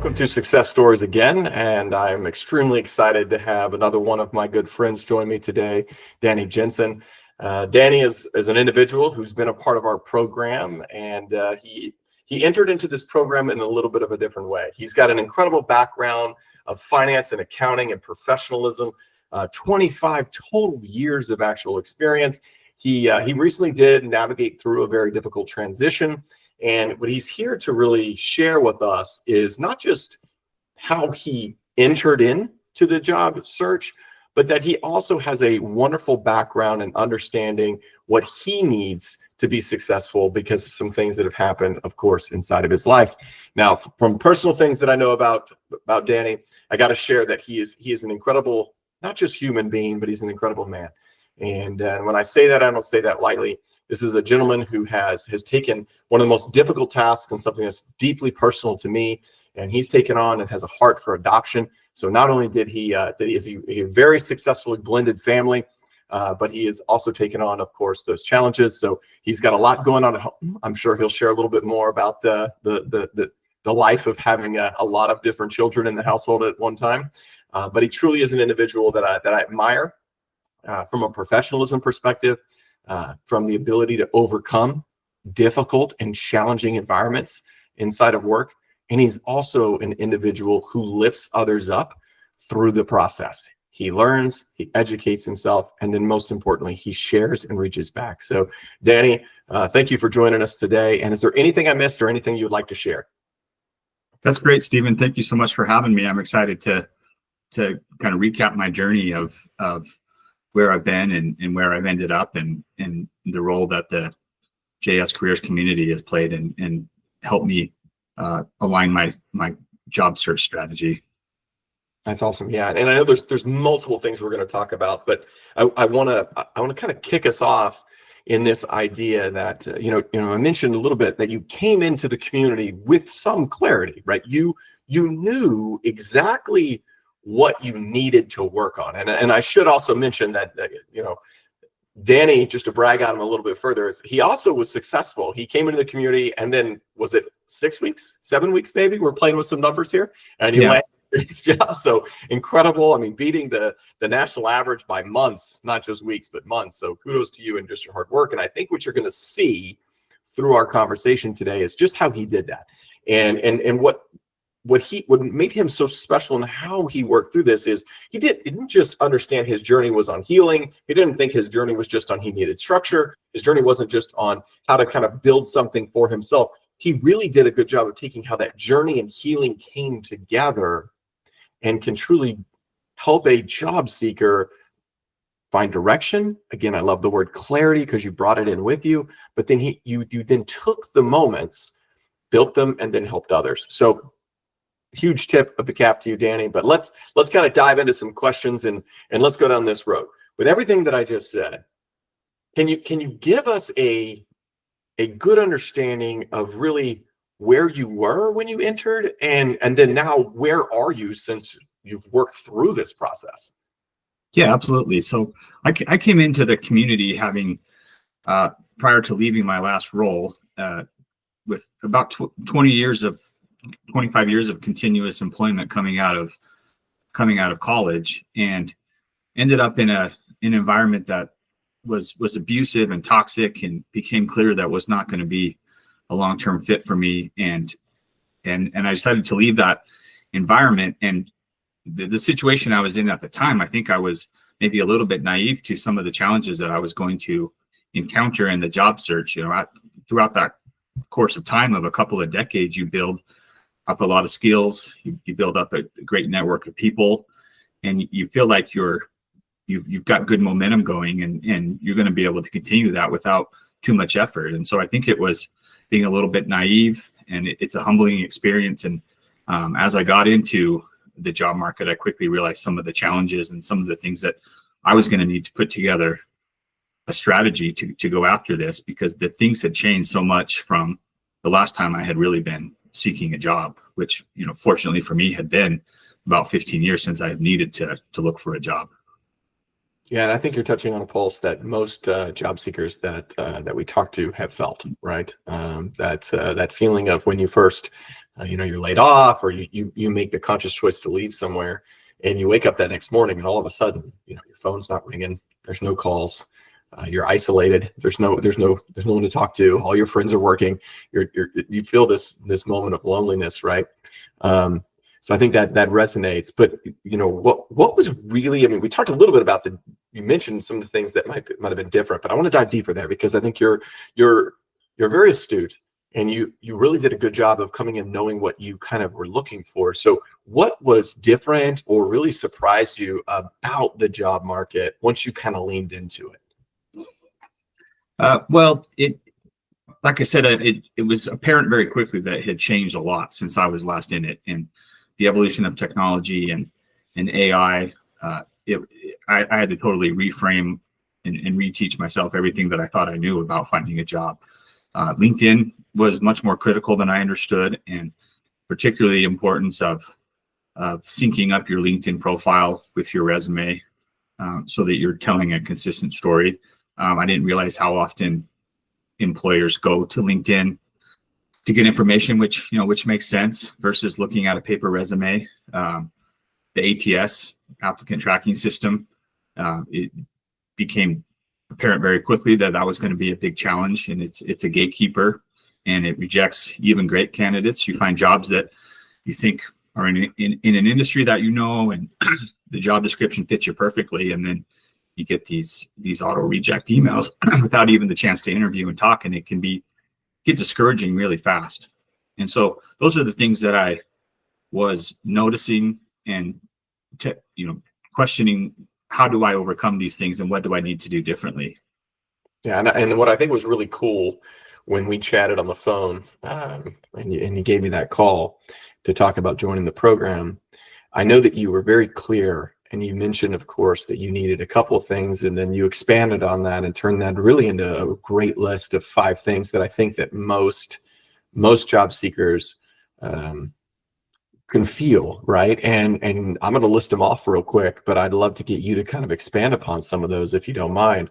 Welcome to Success Stories again, and I'm extremely excited to have another one of my good friends join me today, Danny Jensen. Danny is an individual who's been a part of our program, and he entered into this program in a little bit of a different way. He's got an incredible background of finance and accounting and professionalism, 25 total years of actual experience. He recently did navigate through a very difficult transition. And what he's here to really share with us is not just how he entered into the job search, but that he also has a wonderful background in understanding what he needs to be successful because of some things that have happened, of course, inside of his life. Now, from personal things that I know about Danny, I got to share that he is an incredible, not just human being, but he's an incredible man. And when I say that, I don't say that lightly. This is a gentleman who has taken one of the most difficult tasks and something that's deeply personal to me, and he's taken on and has a heart for adoption. So not only is he a very successfully blended family, but he has also taken on, of course, those challenges. So he's got a lot going on at home. I'm sure he'll share a little bit more about the life of having a lot of different children in the household at one time. But he truly is an individual that I admire from a professionalism perspective. From the ability to overcome difficult and challenging environments inside of work. And he's also an individual who lifts others up through the process. He learns, he educates himself, and then most importantly, he shares and reaches back. So Danny, thank you for joining us today. And is there anything I missed or anything you'd like to share? That's great, Stephen. Thank you so much for having me. I'm excited to kind of recap my journey of where I've been and where I've ended up and the role that the JS Careers community has played and helped me align my job search strategy. That's awesome. Yeah. And I know there's multiple things we're going to talk about, but I want to kind of kick us off in this idea that, I mentioned a little bit that you came into the community with some clarity, right? You knew exactly what you needed to work on. And I should also mention that Danny, just to brag on him a little bit further, he also was successful. He came into the community and then, was it 6 weeks, 7 weeks maybe? We're playing with some numbers here. And he landed his job. So incredible. I mean, beating the national average by months, not just weeks, but months. So kudos to you and just your hard work. And I think what you're going to see through our conversation today is just how he did that. And what made him so special and how he worked through this is he didn't just understand his journey was on healing. He didn't think his journey was just on he needed structure. His journey wasn't just on how to kind of build something for himself. He really did a good job of taking how that journey and healing came together and can truly help a job seeker find direction. Again, I love the word clarity because you brought it in with you, but then you then took the moments, built them, and then helped others. So huge tip of the cap to you, Danny, but let's kind of dive into some questions and let's go down this road. With everything that I just said, can you give us a good understanding of really where you were when you entered and then now where are you since you've worked through this process? Yeah, absolutely. So I came into the community having, prior to leaving my last role, with about 25 years of continuous employment coming out of college, and ended up in an environment that was abusive and toxic, and became clear that was not going to be a long-term fit for me. And I decided to leave that environment. And the situation I was in at the time, I think I was maybe a little bit naive to some of the challenges that I was going to encounter in the job search. Throughout that course of time of a couple of decades, you build up a lot of skills, you build up a great network of people, and you feel like you've got good momentum going, and you're going to be able to continue that without too much effort. And so I think it was being a little bit naive, and it's a humbling experience. And as I got into the job market, I quickly realized some of the challenges and some of the things that I was going to need to put together a strategy to go after this, because the things had changed so much from the last time I had really been seeking a job, which, fortunately for me, had been about 15 years since I had needed to look for a job. Yeah, and I think you're touching on a pulse that most job seekers that we talk to have felt, right? That feeling of when you first you're laid off, or you make the conscious choice to leave somewhere, and you wake up that next morning and all of a sudden, your phone's not ringing. There's no calls. You're isolated. There's no one to talk to. All your friends are working. You feel this moment of loneliness, right? So I think that resonates. But what was really, I mean, we talked a little bit about you mentioned some of the things that might have been different, but I want to dive deeper there, because I think you're very astute, and you really did a good job of coming in knowing what you kind of were looking for. So what was different or really surprised you about the job market once you kind of leaned into it? Well, like I said, it was apparent very quickly that it had changed a lot since I was last in it, and the evolution of technology and AI. I had to totally reframe and reteach myself everything that I thought I knew about finding a job. LinkedIn was much more critical than I understood, and particularly the importance of syncing up your LinkedIn profile with your resume so that you're telling a consistent story. I didn't realize how often employers go to LinkedIn to get information, which makes sense versus looking at a paper resume. The ATS, applicant tracking system, it became apparent very quickly that was going to be a big challenge, and it's a gatekeeper, and it rejects even great candidates. You find jobs that you think are in an industry that and the job description fits you perfectly, and then you get these auto reject emails without even the chance to interview and talk, and it can get discouraging really fast. And so those are the things that I was noticing and questioning, how do I overcome these things and what do I need to do differently? Yeah, and what I think was really cool when we chatted on the phone, and you gave me that call to talk about joining the program, I know that you were very clear, and you mentioned, of course, that you needed a couple of things, and then you expanded on that and turned that really into a great list of 5 things that I think that most job seekers can feel, right? And I'm going to list them off real quick, but I'd love to get you to kind of expand upon some of those, if you don't mind.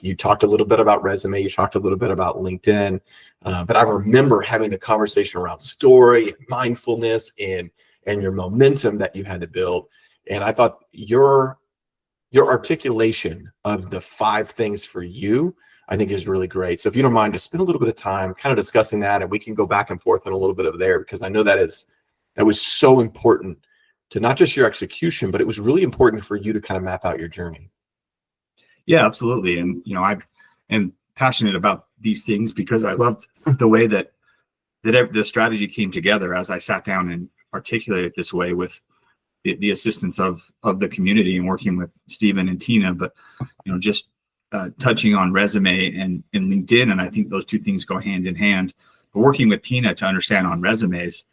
You talked a little bit about resume, you talked a little bit about LinkedIn, but I remember having the conversation around story, mindfulness, and your momentum that you had to build. And I thought your articulation of the 5 things for you, I think, is really great. So if you don't mind, just spend a little bit of time kind of discussing that, and we can go back and forth on a little bit of there, because I know that was so important to not just your execution, but it was really important for you to kind of map out your journey. Yeah, absolutely. And, I am passionate about these things because I loved the way that the strategy came together as I sat down and articulated this way with the assistance of the community and working with Stephen and Tina. But, just touching on resume and LinkedIn, and I think those 2 things go hand in hand. But working with Tina to understand on resumes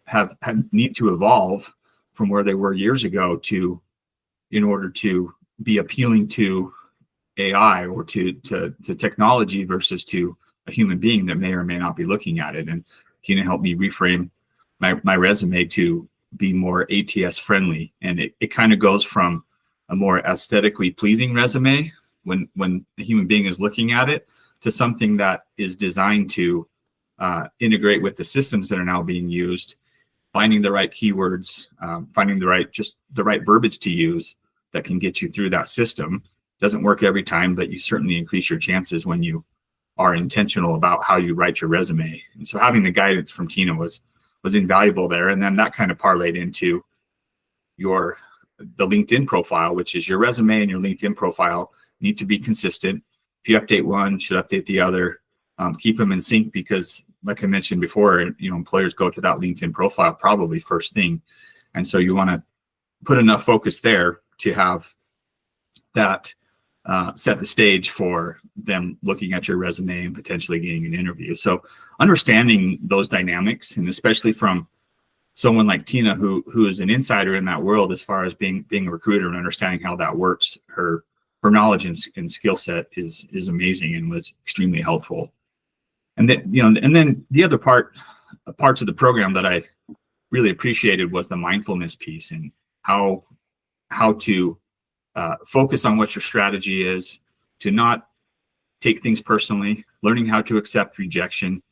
have need to evolve from where they were years ago in order to be appealing to AI or to technology versus to a human being that may or may not be looking at it. And Tina helped me reframe my resume to be more ATS friendly. And it kind of goes from a more aesthetically pleasing resume when a human being is looking at it to something that is designed to integrate with the systems that are now being used, finding the right keywords, finding the right verbiage to use that can get you through that system. Doesn't work every time, but you certainly increase your chances when you are intentional about how you write your resume. And so having the guidance from Tina was invaluable there. And then that kind of parlayed into the LinkedIn profile, which is your resume and your LinkedIn profile need to be consistent. If you update one, should update the other. Keep them in sync, because like I mentioned before, employers go to that LinkedIn profile probably first thing. And so you want to put enough focus there to have that set the stage for them looking at your resume and potentially getting an interview. So understanding those dynamics, and especially from someone like Tina, who is an insider in that world as far as being a recruiter and understanding how that works, her knowledge and skill set is amazing and was extremely helpful. And then, and then the other parts of the program that I really appreciated was the mindfulness piece, and how to focus on what your strategy is, to not take things personally, learning how to accept rejection,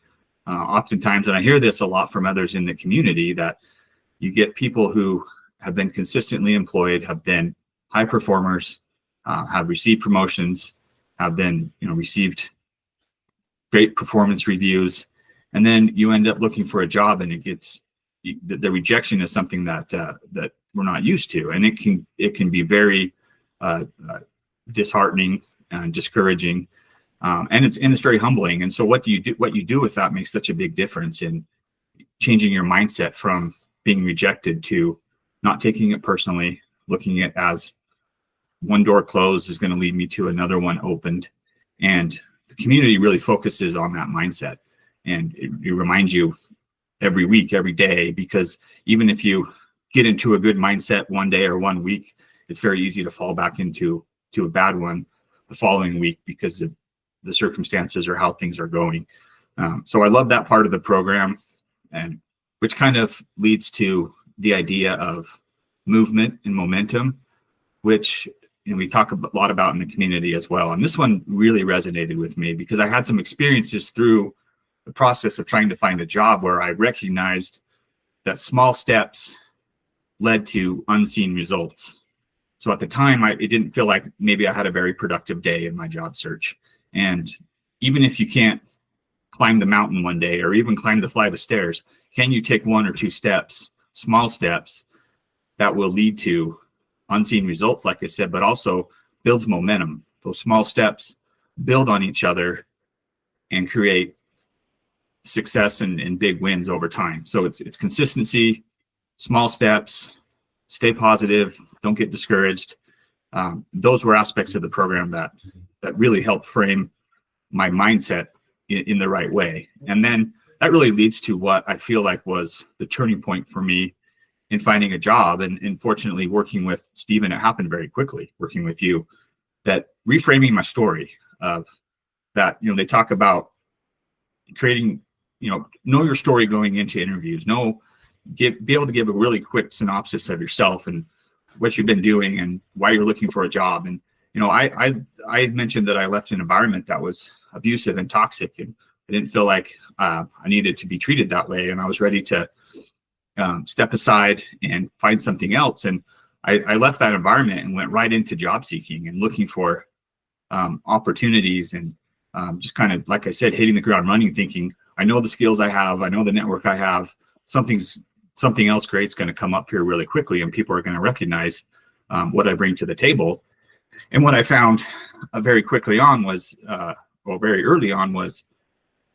Oftentimes, and I hear this a lot from others in the community, that you get people who have been consistently employed, have been high performers, have received promotions, have been, received great performance reviews, and then you end up looking for a job, and the rejection is something that we're not used to, and it can be very disheartening and discouraging, and it's very humbling. And so what you do with that makes such a big difference in changing your mindset from being rejected to not taking it personally, looking at it as one door closed is going to lead me to another one opened. And the community really focuses on that mindset, and it reminds you every week, every day, because even if you get into a good mindset one day or 1 week, it's very easy to fall back into a bad one the following week because of the circumstances or how things are going. So I love that part of the program, and which kind of leads to the idea of movement and momentum, which we talk a lot about in the community as well. And this one really resonated with me because I had some experiences through the process of trying to find a job where I recognized that small steps led to unseen results. So at the time, it didn't feel like maybe I had a very productive day in my job search. And even if you can't climb the mountain one day or even climb the flight of stairs, can you take 1 or 2 steps, small steps, that will lead to unseen results, like I said, but also builds momentum. Those small steps build on each other and create success and big wins over time. So it's consistency, small steps, stay positive, don't get discouraged. Those were aspects of the program that really helped frame my mindset in the right way. And then that really leads to what I feel like was the turning point for me in finding a job. And fortunately, working with Stephen, it happened very quickly, working with you, that reframing my story of that, they talk about creating, know your story going into interviews, be able to give a really quick synopsis of yourself and what you've been doing and why you're looking for a job. And, I mentioned that I left an environment that was abusive and toxic, and I didn't feel like I needed to be treated that way. And I was ready to step aside and find something else. And I left that environment and went right into job seeking and looking for opportunities, and just kind of, like I said, hitting the ground running, thinking, I know the skills I have, I know the network I have, something else great's going to come up here really quickly, and people are going to recognize what I bring to the table. And what I found very early on was,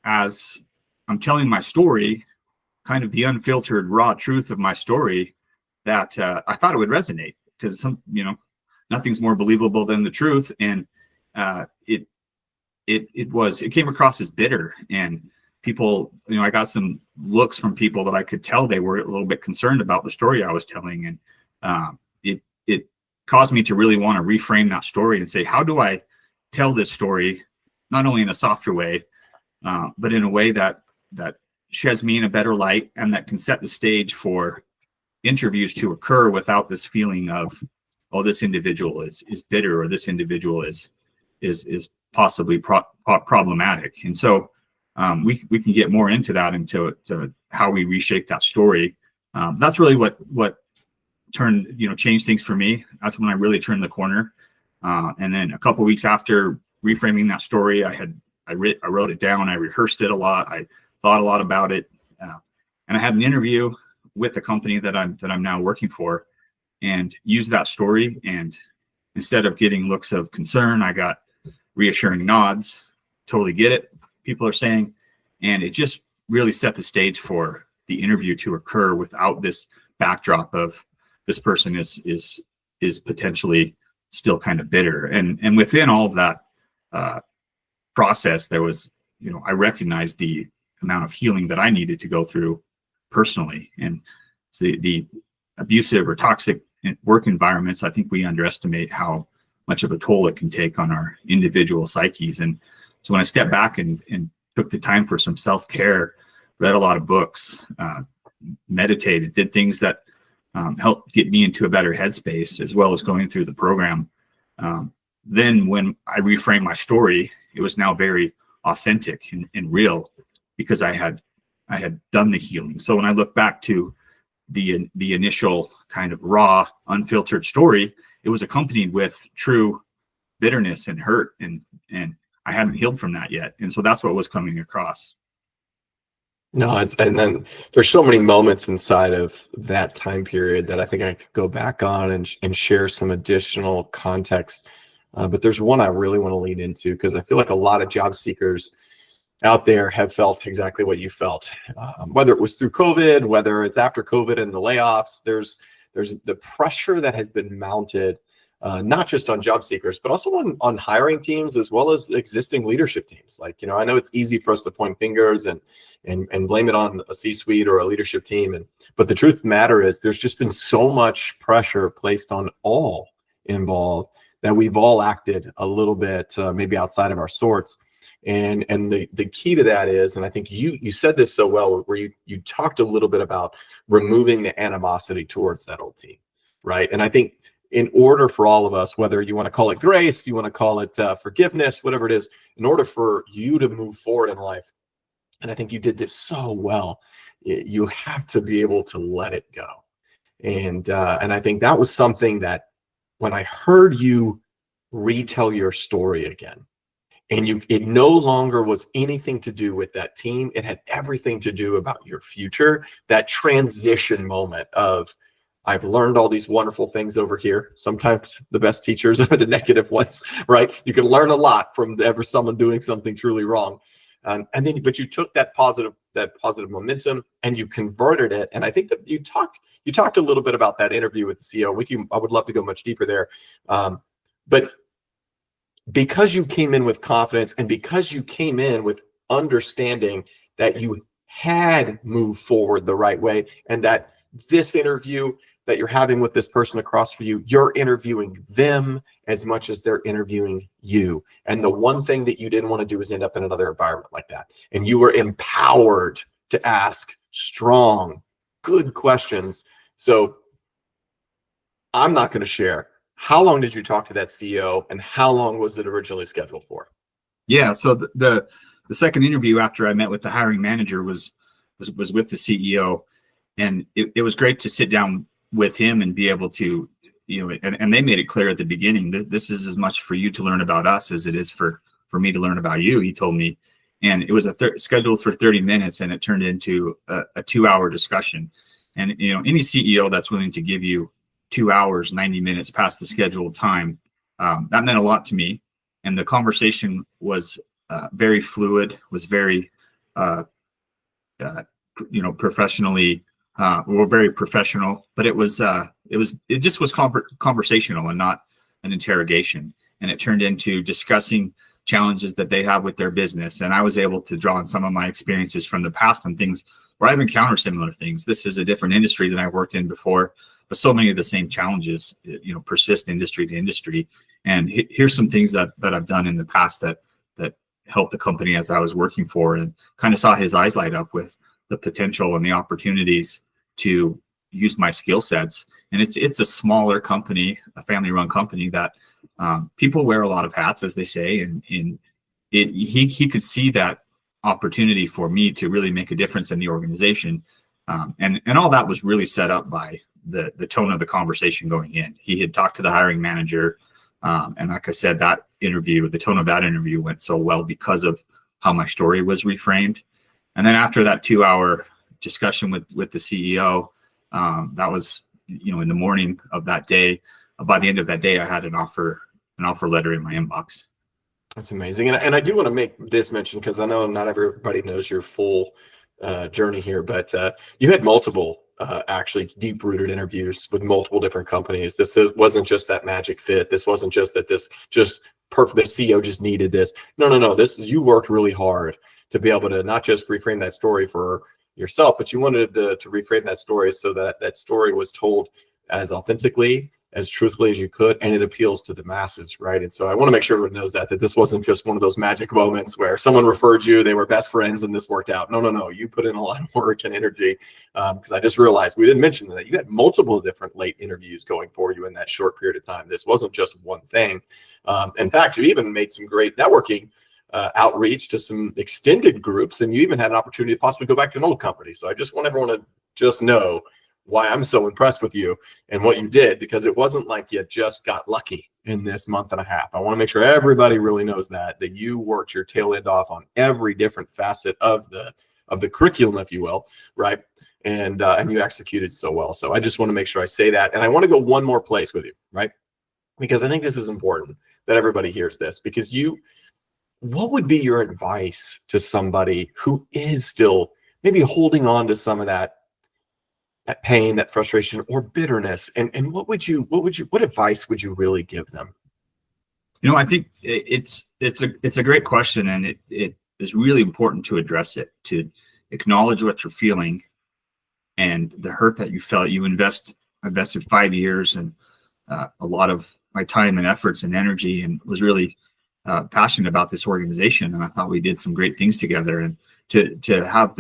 as I'm telling my story, kind of the unfiltered raw truth of my story, that I thought it would resonate, because nothing's more believable than the truth. And it came across as bitter, and people, I got some looks from people that I could tell they were a little bit concerned about the story I was telling. And it caused me to really want to reframe that story and say, how do I tell this story, not only in a softer way, but in a way that sheds me in a better light, and that can set the stage for interviews to occur without this feeling of, oh, this individual is bitter, or this individual is possibly problematic. And so we can get more into that, into how we reshape that story. That's really what changed things for me. That's when I really turned the corner. And then a couple of weeks after reframing that story, I wrote it down. I rehearsed it a lot. I thought a lot about it, and I had an interview with the company that I'm now working for, and used that story. And instead of getting looks of concern, I got reassuring nods. Totally get it, people are saying. And it just really set the stage for the interview to occur without this backdrop of this person is potentially still kind of bitter. And within all of that process, there was, I recognized the amount of healing that I needed to go through personally. And so the abusive or toxic work environments, I think we underestimate how much of a toll it can take on our individual psyches. And so when I stepped back and took the time for some self-care, read a lot of books, meditated, did things that helped get me into a better headspace, as well as going through the program. Then when I reframed my story, it was now very authentic and real. because I had done the healing. So when I look back to the initial kind of raw, unfiltered story, it was accompanied with true bitterness and hurt, and I hadn't healed from that yet. And so that's what was coming across. No, and then there's so many moments inside of that time period that I think I could go back on and share some additional context. But there's one I really want to lean into, because I feel like a lot of job seekers out there have felt exactly what you felt, whether it was through COVID, whether it's after COVID and the layoffs. There's the pressure that has been mounted, not just on job seekers, but also on hiring teams, as well as existing leadership teams. Like, I know it's easy for us to point fingers and blame it on a C-suite or a leadership team. But the truth of the matter is, there's just been so much pressure placed on all involved that we've all acted a little bit maybe outside of our sorts. And the key to that is, and I think you said this so well, where you talked a little bit about removing the animosity towards that old team, right? And I think in order for all of us, whether you want to call it grace, you want to call it forgiveness, whatever it is, in order for you to move forward in life, and I think you did this so well, you have to be able to let it go. And I think that was something that when I heard you retell your story again, and it no longer was anything to do with that team. It had everything to do about your future, that transition moment of, I've learned all these wonderful things over here. Sometimes the best teachers are the negative ones, right? You can learn a lot from someone doing something truly wrong. But you took that positive momentum and you converted it. And I think that you talked a little bit about that interview with the CEO. I would love to go much deeper there. But because you came in with confidence, and because you came in with understanding that you had moved forward the right way, and that this interview that you're having with this person across from you, you're interviewing them as much as they're interviewing you. And the one thing that you didn't want to do is end up in another environment like that. And you were empowered to ask strong, good questions. So I'm not going to share. How long did you talk to that CEO, and how long was it originally scheduled for? Yeah, so the second interview after I met with the hiring manager was with the CEO, and it was great to sit down with him and be able to, and they made it clear at the beginning, this is as much for you to learn about us as it is for me to learn about you, he told me. And it was scheduled for 30 minutes, and it turned into a 2-hour discussion. And any CEO that's willing to give you 2 hours, 90 minutes past the scheduled time, that meant a lot to me. And the conversation was very fluid, was very, professionally, we're very professional, but it just was conversational and not an interrogation. And it turned into discussing challenges that they have with their business. And I was able to draw on some of my experiences from the past and things where I've encountered similar things. This is a different industry than I've worked in before, but so many of the same challenges, persist industry to industry. And here's some things that I've done in the past that helped the company as I was working for, and kind of saw his eyes light up with the potential and the opportunities to use my skill sets. And it's a smaller company, a family-run company that people wear a lot of hats, as they say, and he could see that opportunity for me to really make a difference in the organization. And all that was really set up by the tone of the conversation going in. He had talked to the hiring manager. And like I said, the tone of that interview went so well because of how my story was reframed. And then after that 2-hour discussion with the CEO, that was, in the morning of that day, by the end of that day, I had an offer letter in my inbox. That's amazing. And I do want to make this mention, because I know not everybody knows your full journey here, but you had multiple actually deep-rooted interviews with multiple different companies. This wasn't just that magic fit. This wasn't just that this just perfect, the CEO just needed this. No. You worked really hard to be able to not just reframe that story for yourself, but you wanted to reframe that story so that that story was told as authentically, as truthfully as you could, and it appeals to the masses, right? And so I want to make sure everyone knows that this wasn't just one of those magic moments where someone referred you, they were best friends, and this worked out. No. You put in a lot of work and energy, because I just realized we didn't mention that you had multiple different late interviews going for you in that short period of time. This wasn't just one thing. In fact, you even made some great networking outreach to some extended groups, and you even had an opportunity to possibly go back to an old company. So I just want everyone to just know why I'm so impressed with you and what you did, because it wasn't like you just got lucky in this month and a half. I want to make sure everybody really knows that you worked your tail end off on every different facet of the curriculum, if you will, right? And you executed so well. So I just want to make sure I say that. And I want to go one more place with you, right? Because I think this is important that everybody hears this, because what would be your advice to somebody who is still maybe holding on to some of that pain, that frustration, or bitterness? And what advice would you really give them? I think it's a great question, and it is really important to address it, to acknowledge what you're feeling and the hurt that you felt. You invested 5 years and a lot of my time and efforts and energy, and was really passionate about this organization. And I thought we did some great things together, and to have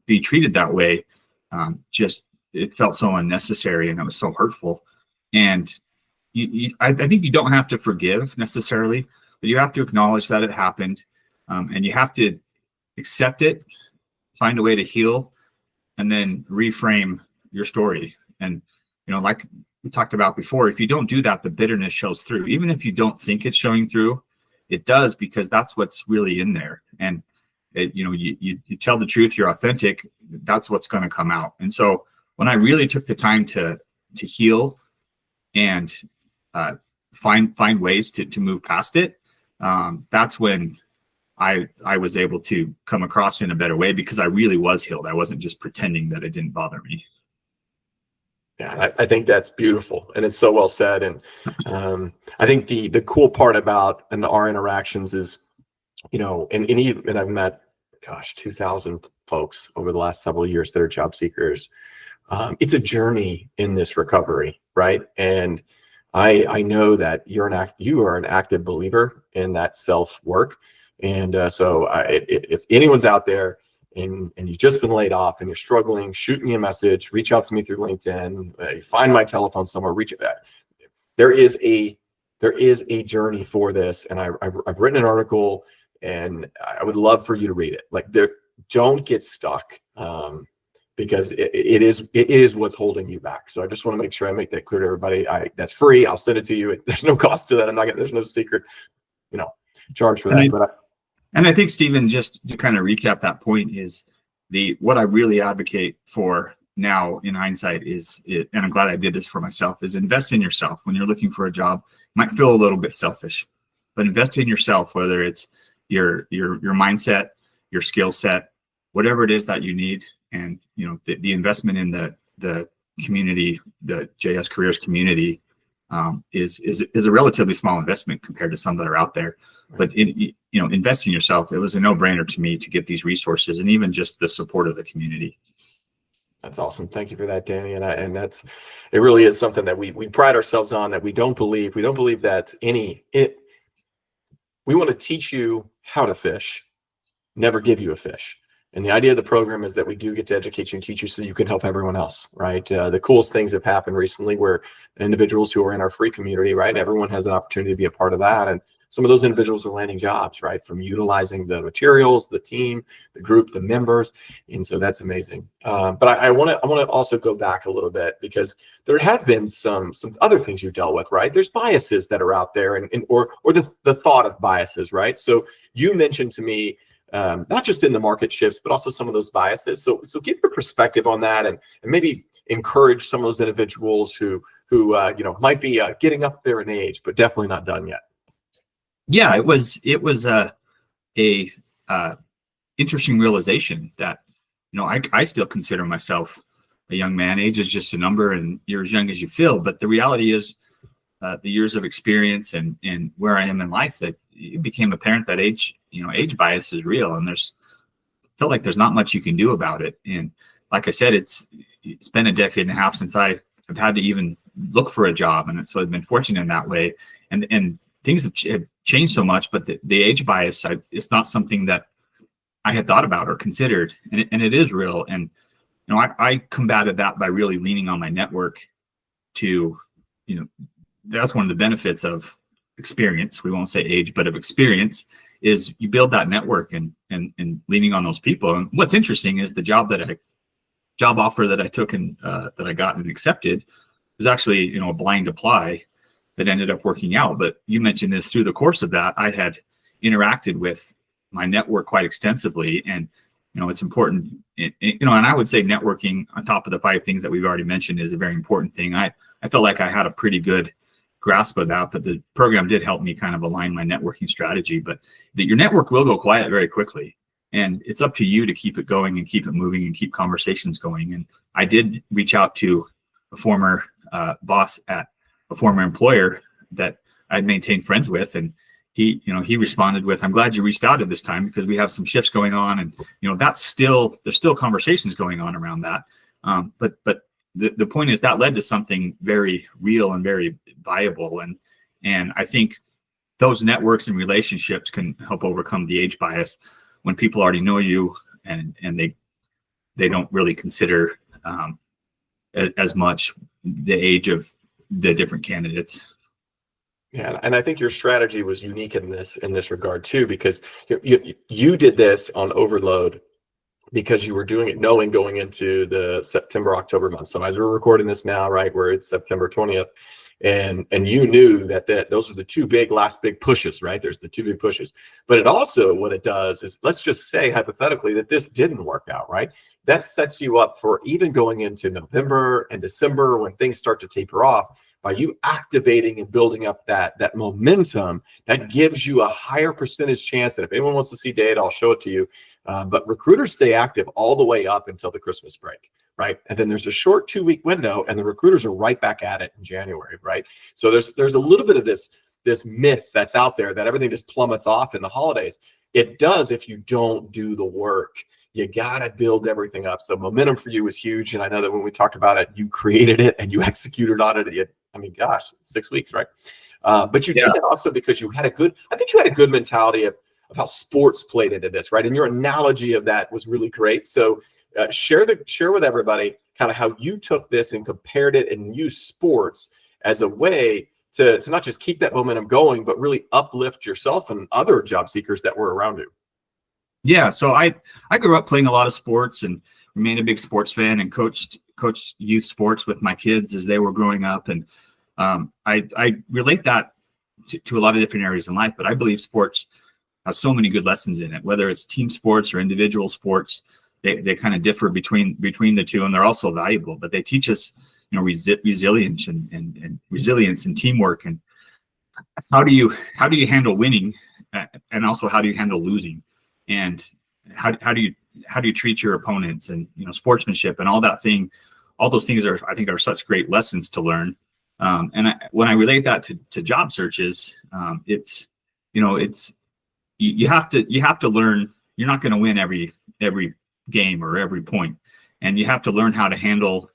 be treated that way, it felt so unnecessary, and it was so hurtful. And I think you don't have to forgive necessarily, but you have to acknowledge that it happened, and you have to accept it, find a way to heal, and then reframe your story. And like we talked about before, if you don't do that, the bitterness shows through. Even if you don't think it's showing through, it does, because that's what's really in there. And you tell the truth, you're authentic, that's what's going to come out. And so when I really took the time to heal and find ways to move past it, that's when I was able to come across in a better way, because I really was healed. I wasn't just pretending that it didn't bother me. Yeah, I think that's beautiful, and it's so well said. And I think the cool part about our interactions is, and I've met, 2,000 folks over the last several years that are job seekers. It's a journey in this recovery, right? And I know that you are an active believer in that self-work. And so if anyone's out there and you've just been laid off and you're struggling, shoot me a message, reach out to me through LinkedIn, find my telephone somewhere, reach it. There is a journey for this. And I've written an article, and I would love for you to read it. Don't get stuck, because it is what's holding you back. So I just want to make sure I make that clear to everybody. That's free. I'll send it to you. There's no cost to that. There's no secret, charge for that. And I think, Stephen, just to kind of recap that point, is what I really advocate for now in hindsight and I'm glad I did this for myself, is invest in yourself. When you're looking for a job, it might feel a little bit selfish, but invest in yourself, whether it's your mindset, your skill set, whatever it is that you need. And, the investment in the community, the JS Careers community, is a relatively small investment compared to some that are out there. But invest in yourself. It was a no-brainer to me to get these resources, and even just the support of the community. That's awesome. Thank you for that, Danny. And it really is something that we pride ourselves on, that we don't believe that we want to teach you how to fish, never give you a fish. And the idea of the program is that we do get to educate you and teach you so you can help everyone else, right? The coolest things have happened recently where individuals who are in our free community, right? Everyone has an opportunity to be a part of that. And some of those individuals are landing jobs, right? From utilizing the materials, the team, the group, the members. And so that's amazing. But I want to also go back a little bit, because there have been some other things you've dealt with, right? There's biases that are out there, or the thought of biases, right? So you mentioned to me, not just in the market shifts, but also some of those biases. So give your perspective on that, and maybe encourage some of those individuals who might be getting up there in age, but definitely not done yet. Yeah, it was a interesting realization that, I still consider myself a young man. Age is just a number, and you're as young as you feel. But the reality is, the years of experience and where I am in life, that it became apparent that age bias is real, and felt like there's not much you can do about it. And like I said, it's been a decade and a half since I've had to even look for a job, and so I've been fortunate in that way. And things have changed so much, but the age bias is not something that I had thought about or considered, and it is real. And I combated that by really leaning on my network to, that's one of the benefits of experience. We won't say age, but of experience, is you build that network and leaning on those people. And what's interesting is the job offer that I took and that I got and accepted was actually, a blind apply that ended up working out. But you mentioned this, through the course of that, I had interacted with my network quite extensively. And, it's important, and I would say networking on top of the 5 things that we've already mentioned is a very important thing. I felt like I had a pretty good grasp of that, but the program did help me kind of align my networking strategy. But your network will go quiet very quickly, and it's up to you to keep it going and keep it moving and keep conversations going. And I did reach out to a former boss at a former employer that I'd maintained friends with, and he responded with, "I'm glad you reached out at this time because we have some shifts going on." And there's still conversations going on around that. But the point is that led to something very real and very viable. And I think those networks and relationships can help overcome the age bias when people already know you and they don't really consider as much the age of the different candidates. Yeah, and I think your strategy was unique in this regard too, because you did this on overload because you were doing it knowing going into the September, October month. So as we're recording this now, right, where it's September 20th, and you knew that those are the last big pushes, right? There's the 2 big pushes. But it also, what it does is, let's just say hypothetically that this didn't work out, right? That sets you up for even going into November and December when things start to taper off. By you activating and building up that momentum, that gives you a higher percentage chance. And if anyone wants to see data, I'll show it to you. But recruiters stay active all the way up until the Christmas break, right? And then there's a short 2-week window, and the recruiters are right back at it in January, right? So there's a little bit of this myth that's out there that everything just plummets off in the holidays. It does if you don't do the work. You got to build everything up. So momentum for you was huge. And I know that when we talked about it, you created it and you executed on it. 6 weeks, right? But you did that also because you had a good mentality of how sports played into this, right? And your analogy of that was really great. So share with everybody kind of how you took this and compared it and used sports as a way to not just keep that momentum going, but really uplift yourself and other job seekers that were around you. Yeah, so I grew up playing a lot of sports and remained a big sports fan and coached youth sports with my kids as they were growing up. And I relate that to a lot of different areas in life, but I believe sports has so many good lessons in it, whether it's team sports or individual sports. They kind of differ between the two, and they're also valuable, but they teach us, resilience and resilience and teamwork, and how do you handle winning, and also how do you handle losing, and how do you treat your opponents, and sportsmanship and all those things I think are such great lessons to learn. When I relate that to job searches, it's you have to learn. You're not going to win every game or every point, and you have to learn how to handle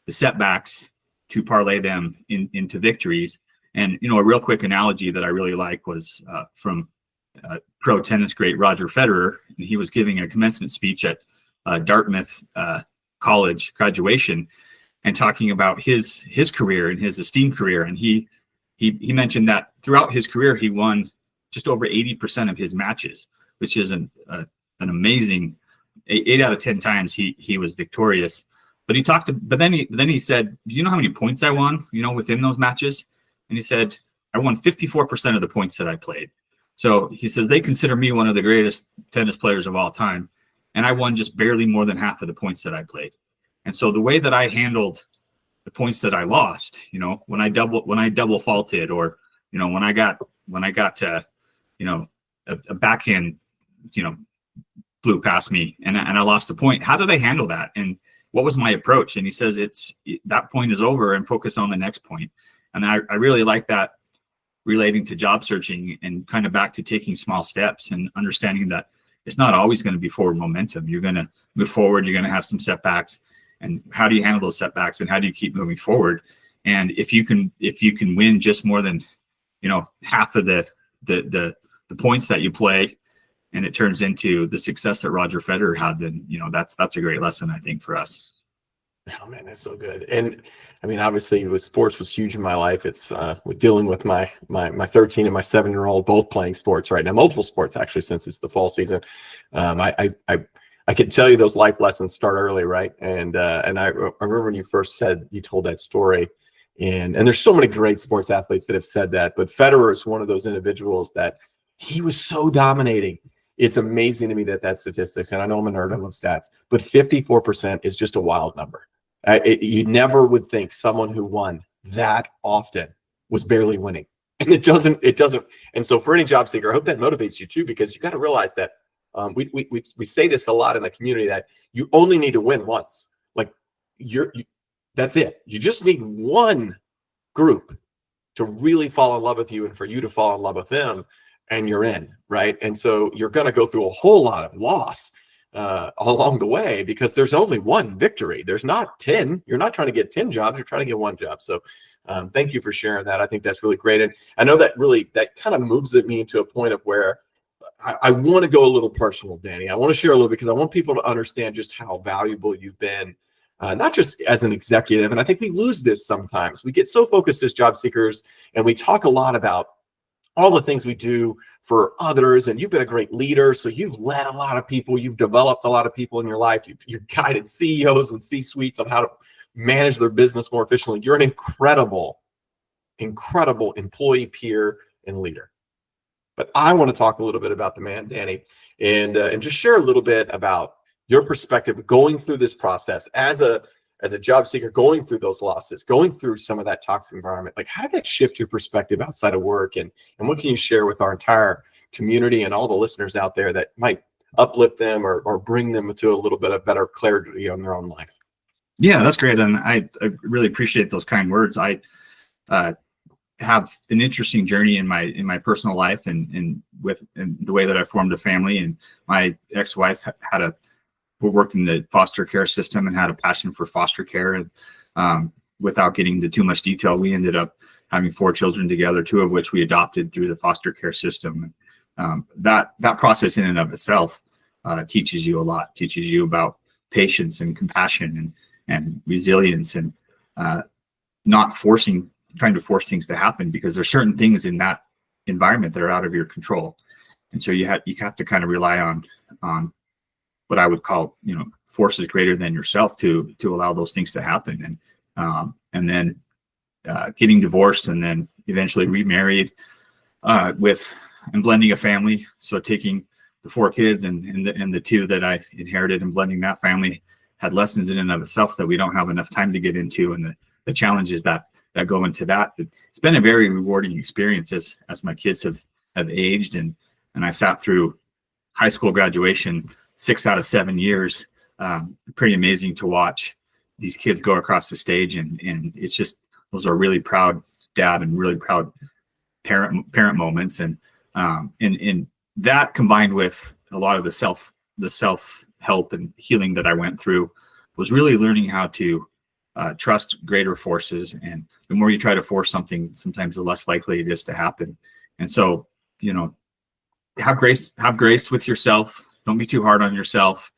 the setbacks to parlay them into victories. And a real quick analogy that I really like was from pro tennis great Roger Federer, and he was giving a commencement speech at Dartmouth College graduation, and talking about his career and his esteemed career. And he mentioned that throughout his career he won just over 80% of his matches, which is an amazing 8 out of 10 times he was victorious. But then he said, "Do you know how many points I won, within those matches?" And he said, "I won 54% of the points that I played." So he says, they consider me one of the greatest tennis players of all time, and I won just barely more than half of the points that I played. And so the way that I handled the points that I lost, when I double faulted, or when I got a backhand, flew past me and I lost a point. How did I handle that? And what was my approach? And he says, that point is over and focus on the next point. And I really like that, relating to job searching and kind of back to taking small steps and understanding that it's not always going to be forward momentum. You're going to move forward. You're going to have some setbacks. And how do you handle those setbacks, and how do you keep moving forward? And if you can win just more than, half of the points that you play, and it turns into the success that Roger Federer had, then, that's a great lesson, I think, for us. Oh man, that's so good. And I mean, obviously, with sports was huge in my life. It's with dealing with my 13 and my 7-year-old both playing sports right now, multiple sports actually, since it's the fall season. I could tell you those life lessons start early, right? And I remember when you told that story, and there's so many great sports athletes that have said that, but Federer is one of those individuals that he was so dominating. It's amazing to me that statistics, and I know I'm a nerd, I love stats, but 54% is just a wild number. You never would think someone who won that often was barely winning. And it doesn't. And so for any job seeker, I hope that motivates you too, because you got to realize that we say this a lot in the community, that you only need to win once. Like that's it. You just need one group to really fall in love with you and for you to fall in love with them, and you're in, right? And so you're going to go through a whole lot of loss along the way, because there's only one victory. There's not 10. You're not trying to get 10 jobs. You're trying to get one job. So thank you for sharing that. I think that's really great. And I know that kind of moves me into a point of where I want to go a little personal, Danny. I want to share a little, because I want people to understand just how valuable you've been, not just as an executive. And I think we lose this sometimes. We get so focused as job seekers, and we talk a lot about all the things we do for others. And you've been a great leader. So you've led a lot of people. You've developed a lot of people in your life. You've guided CEOs and C-suites on how to manage their business more efficiently. You're an incredible employee, peer, and leader. But I want to talk a little bit about the man, Danny, and just share a little bit about your perspective going through this process as a job seeker, going through those losses, going through some of that toxic environment. Like, how did that shift your perspective outside of work? And what can you share with our entire community and all the listeners out there that might uplift them or bring them to a little bit of better clarity on their own life? Yeah, that's great. And I really appreciate those kind words. I have an interesting journey in my personal life and the way that I formed a family. And my ex-wife worked in the foster care system and had a passion for foster care. And without getting into too much detail, we ended up having 4 children together, 2 of which we adopted through the foster care system. That process in and of itself teaches you a lot, teaches you about patience and compassion and resilience, and not trying to force things to happen, because there's certain things in that environment that are out of your control. And so you have to kind of rely on what I would call, forces greater than yourself to allow those things to happen. And then getting divorced, and then eventually remarried and blending a family. So taking the 4 kids and the 2 that I inherited and blending that family had lessons in and of itself that we don't have enough time to get into, and the challenges that go into that. It's been a very rewarding experience as my kids have aged, and I sat through high school graduation 6 out of 7 years. Pretty amazing to watch these kids go across the stage, and it's just, those are really proud dad and really proud parent moments. And that, combined with a lot of the self-help and healing that I went through, was really learning how to trust greater forces. And the more you try to force something, sometimes the less likely it is to happen. And so, have grace with yourself. Don't be too hard on yourself.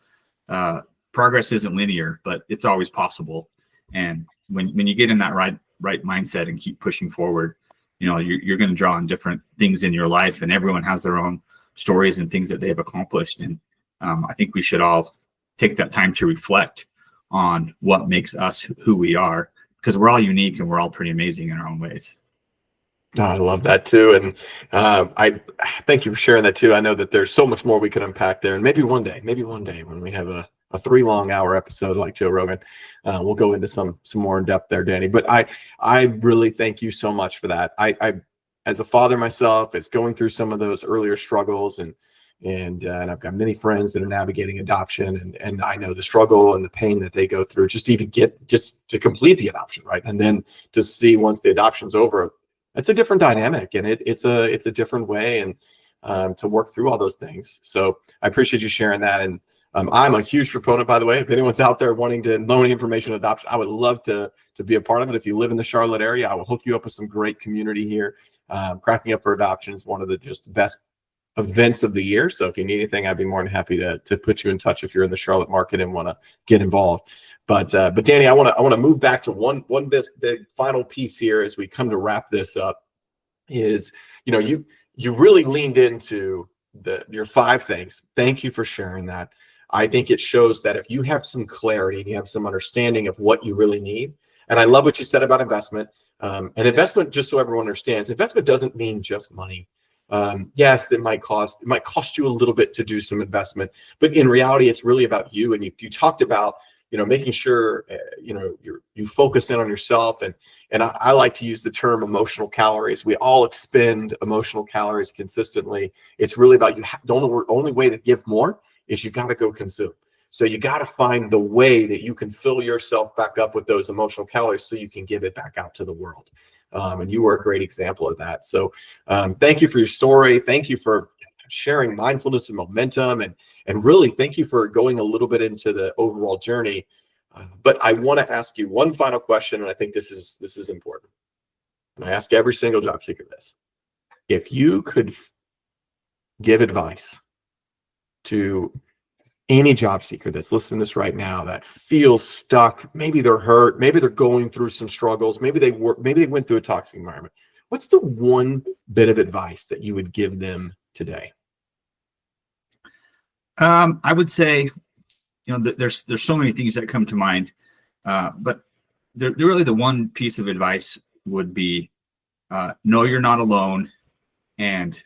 Progress isn't linear, but it's always possible. And when you get in that right mindset and keep pushing forward, you're going to draw on different things in your life, and everyone has their own stories and things that they have accomplished. And I think we should all take that time to reflect on what makes us who we are, because we're all unique and we're all pretty amazing in our own ways. Oh, I love that too. And I thank you for sharing that too. I know that there's so much more we can unpack there. And maybe one day when we have a 3-long-hour episode like Joe Rogan, we'll go into some more in depth there, Danny. But I really thank you so much for that. I as a father myself, is going through some of those earlier struggles, and I've got many friends that are navigating adoption, and I know the struggle and the pain that they go through just to complete the adoption, right? And then to see, once the adoption's over, it's a different dynamic, and it's a different way, and to work through all those things. So I appreciate you sharing that. And I'm a huge proponent, by the way. If anyone's out there wanting to know any information on adoption, I would love to be a part of it. If you live in the Charlotte area, I will hook you up with some great community here. Cracking Up for Adoption is one of the just best events of the year. So if you need anything, I'd be more than happy to put you in touch if you're in the Charlotte market and want to get involved. But Danny, I want to move back to one big final piece here as we come to wrap this up. Is, you really leaned into your 5 things. Thank you for sharing that. I think it shows that if you have some clarity and you have some understanding of what you really need, and I love what you said about investment. And investment, just so everyone understands, investment doesn't mean just money. Yes, it might cost you a little bit to do some investment, but in reality, it's really about you. And you talked about, making sure, you focus in on yourself. And I like to use the term emotional calories. We all expend emotional calories consistently. It's really about the only way to give more is you got to go consume. So you got to find the way that you can fill yourself back up with those emotional calories so you can give it back out to the world. And you were a great example of that. So thank you for your story. Thank you for sharing mindfulness and momentum, and really thank you for going a little bit into the overall journey. But I want to ask you one final question, and I think this is important. And I ask every single job seeker this: if you could give advice to any job seeker that's listening to this right now that feels stuck, maybe they're hurt, maybe they're going through some struggles, maybe they went through a toxic environment, what's the one bit of advice that you would give them today? I would say, there's so many things that come to mind, but really the one piece of advice would be, know you're not alone, and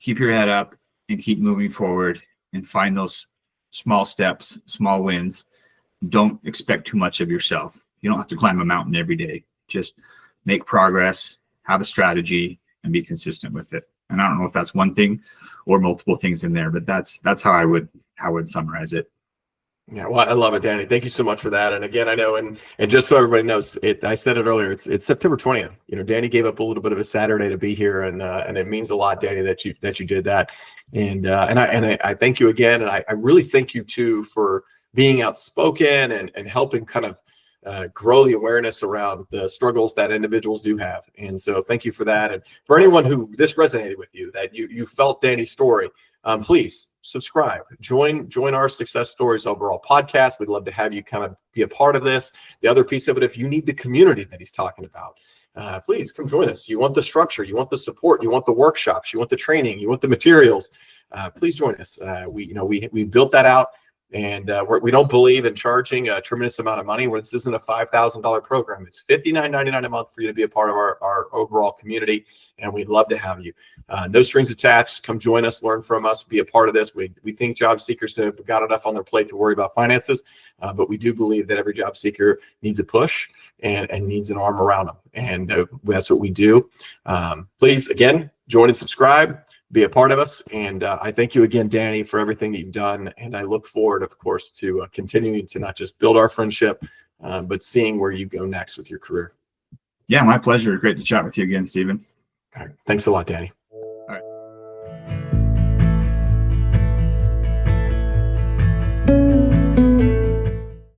keep your head up and keep moving forward and find those small steps, small wins. Don't expect too much of yourself. You don't have to climb a mountain every day. Just make progress, have a strategy, and be consistent with it. And I don't know if that's one thing or multiple things in there, but that's how I would summarize it. Yeah, well, I love it, Danny. Thank you so much for that. And again, I know, and just so everybody knows, I said it earlier. It's September 20th. Danny gave up a little bit of a Saturday to be here, and it means a lot, Danny, that you did that. And I thank you again, and I really thank you too for being outspoken and helping kind of grow the awareness around the struggles that individuals do have. And so thank you for that. And for anyone who this resonated with you, that you felt Danny's story, please subscribe, join our Success Stories Overall podcast. We'd love to have you kind of be a part of this. The other piece of it, if you need the community that he's talking about, please come join us. You want the structure, you want the support, you want the workshops, you want the training, you want the materials, please join us. We built that out. And we don't believe in charging a tremendous amount of money. This isn't a $5,000 program. It's $59.99 a month for you to be a part of our overall community, and we'd love to have you. No strings attached. Come join us, learn from us, be a part of this. We think job seekers have got enough on their plate to worry about finances, but we do believe that every job seeker needs a push and needs an arm around them, and that's what we do. Please, again, join and subscribe. Be a part of us. And I thank you again, Danny, for everything that you've done. And I look forward, of course, to continuing to not just build our friendship, but seeing where you go next with your career. Yeah, my pleasure. Great to chat with you again, Stephen. All right. Thanks a lot, Danny.